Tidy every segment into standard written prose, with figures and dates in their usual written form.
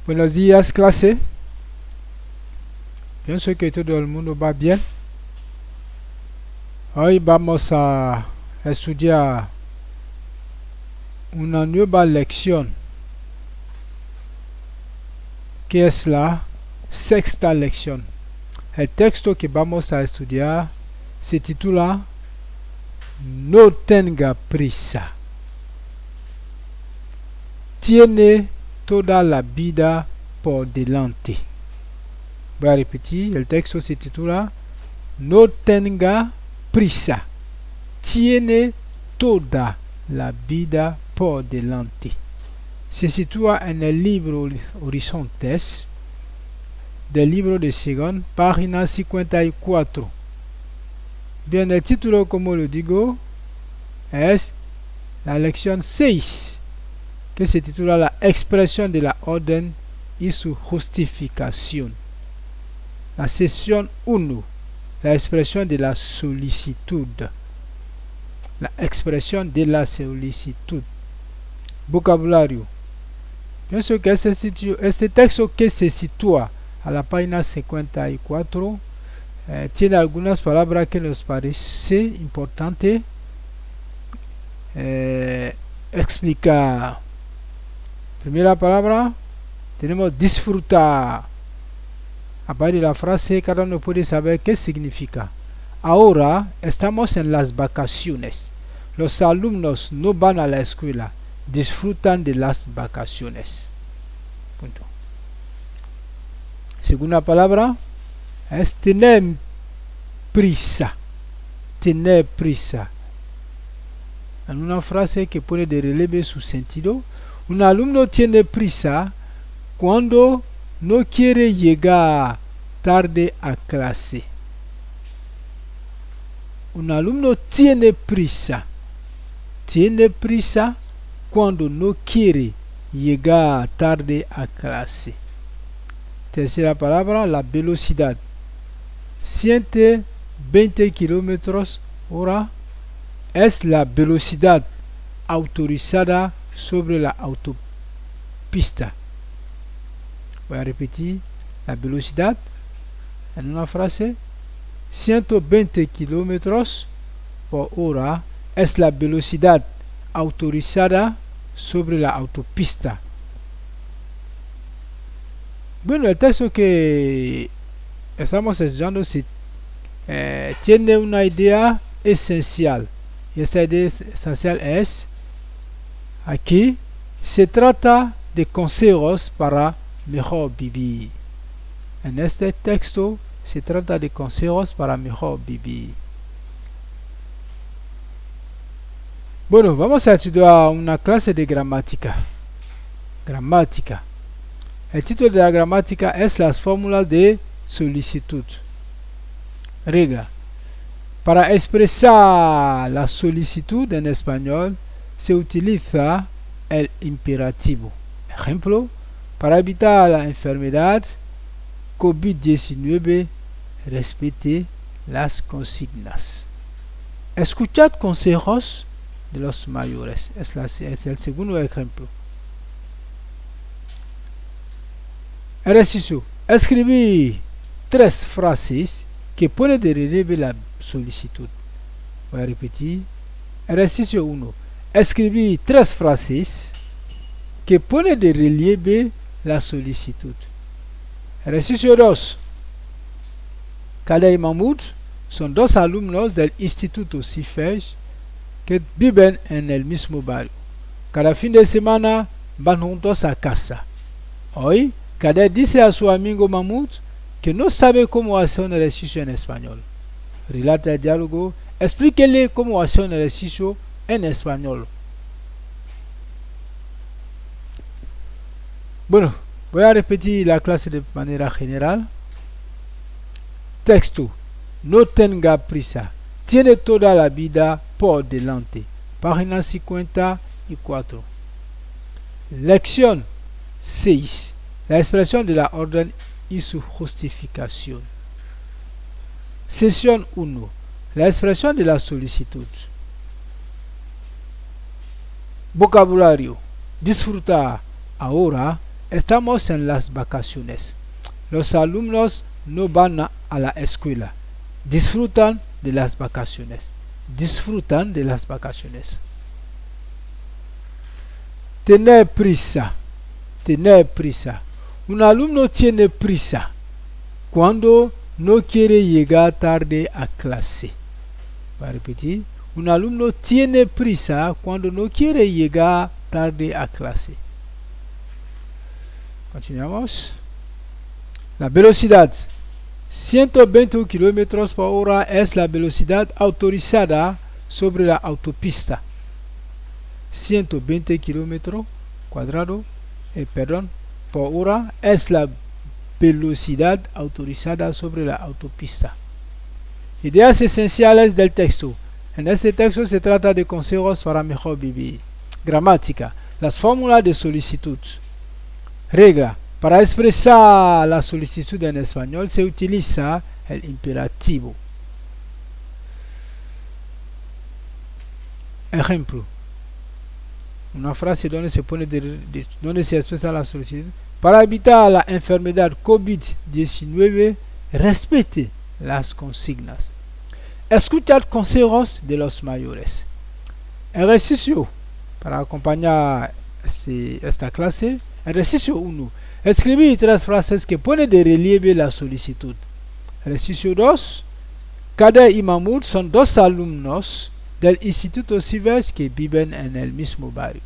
Buenos días, clase. Pienso que todo el mundo va bien. Hoy vamos a estudiar una nueva lección, que es la sexta lección. El texto que vamos a estudiar se titula No tenga prisa. Tiene toda la vida por delante. Voy a repetir, el texto se titula No tenga prisa. Tiene toda la vida por delante. Se sitúa en el libro Horizontes del libro de Según, página 54. Bien, el título, como lo digo, es la lección 6, que se titula La expresión de la orden y su justificación. La sesión 1, la expresión de la solicitud. La expresión de la solicitud. Vocabulario. Pienso que este texto que se sitúa a la página 54 tiene algunas palabras que nos parece importante explicar. Primera palabra, tenemos disfrutar. A partir de la frase, cada uno puede saber qué significa. Ahora estamos en las vacaciones. Los alumnos no van a la escuela, disfrutan de las vacaciones. Punto. Segunda palabra es tener prisa. Tener prisa. En una frase que pone de relieve su sentido, un alumno tiene prisa cuando no quiere llegar tarde a clase. Un alumno tiene prisa. Tiene prisa cuando no quiere llegar tarde a clase. Tercera palabra, la velocidad. 120 kilómetros hora es la velocidad autorizada sobre la autopista. Voy a repetir la velocidad en una frase. 120 kilómetros por hora es la velocidad autorizada sobre la autopista. Bueno, el texto que estamos estudiando tiene una idea esencial. Y esa idea esencial es: aquí se trata de consejos para mejor vivir. En este texto se trata de consejos para mejor vivir. Bueno, vamos a estudiar una clase de gramática. Gramática. El título de la gramática es las fórmulas de solicitud. Regla. Para expresar la solicitud en español se utiliza el imperativo. Ejemplo: para evitar la enfermedad COVID-19, respete las consignas. Escuchad consejos de los mayores. Es el segundo ejemplo. Ejercicio. Escribir 3 frases que ponen de relieve la solicitud. Voy a repetir. Ejercicio 1. Escribir 3 frases que ponen de relieve la solicitud. Ejercicio 2. Kada y Mahmoud son 2 alumnos del Instituto CIFEJ que viven en el mismo barrio. Cada fin de semana van juntos a casa. Hoy, Kada dice a su amigo Mahmoud que no sabe cómo hacer un ejercicio en español. Relata el diálogo. Explíquele cómo hacer un ejercicio en español. Bueno, voy a repetir la clase de manera general. Texto. No tenga prisa. Tiene toda la vida por delante. Página 54. Lección 6. La expresión de la orden y su justificación. Sesión 1. La expresión de la solicitud. Vocabulario. Disfrutar. Ahora estamos en las vacaciones. Los alumnos no van a la escuela. Disfrutan de las vacaciones. Disfrutan de las vacaciones. Tener prisa. Tener prisa. Un alumno tiene prisa cuando no quiere llegar tarde a clase. Voy a repetir. Un alumno tiene prisa cuando no quiere llegar tarde a clase. Continuamos. La velocidad. 120 km por hora es la velocidad autorizada sobre la autopista. 120 km por hora es la velocidad autorizada sobre la autopista. Ideas esenciales del texto. En este texto se trata de consejos para mejor vivir. Gramática. Las fórmulas de solicitud. Regla. Para expresar la solicitud en español se utiliza el imperativo. Ejemplo. Una frase donde se pone donde se expresa la solicitud. Para evitar la enfermedad COVID-19, respete las consignas. Escuchar consejos de los mayores. Ejercicio. Para acompañar esta clase. Ejercicio 1. Escribir 3 frases que ponen de relieve la solicitud. Ejercicio 2. Kader y Mahmoud son 2 alumnos del Instituto Sivers que viven en el mismo barrio.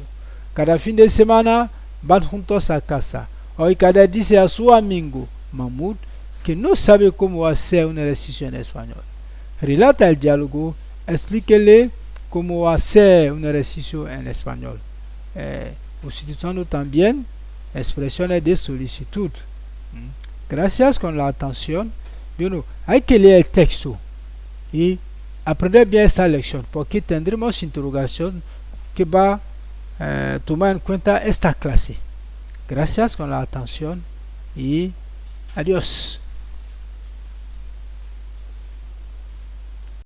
Cada fin de semana van juntos a casa. Hoy Kader dice a su amigo Mahmoud que no sabe cómo hacer un ejercicio en español. Relata el diálogo, explíquele cómo hacer un ejercicio en español. Utilizando también expresiones de solicitud. Gracias con la atención. Bueno, hay que leer el texto y aprender bien esta lección porque tendremos interrogación que va a tomar en cuenta esta clase. Gracias con la atención y adiós.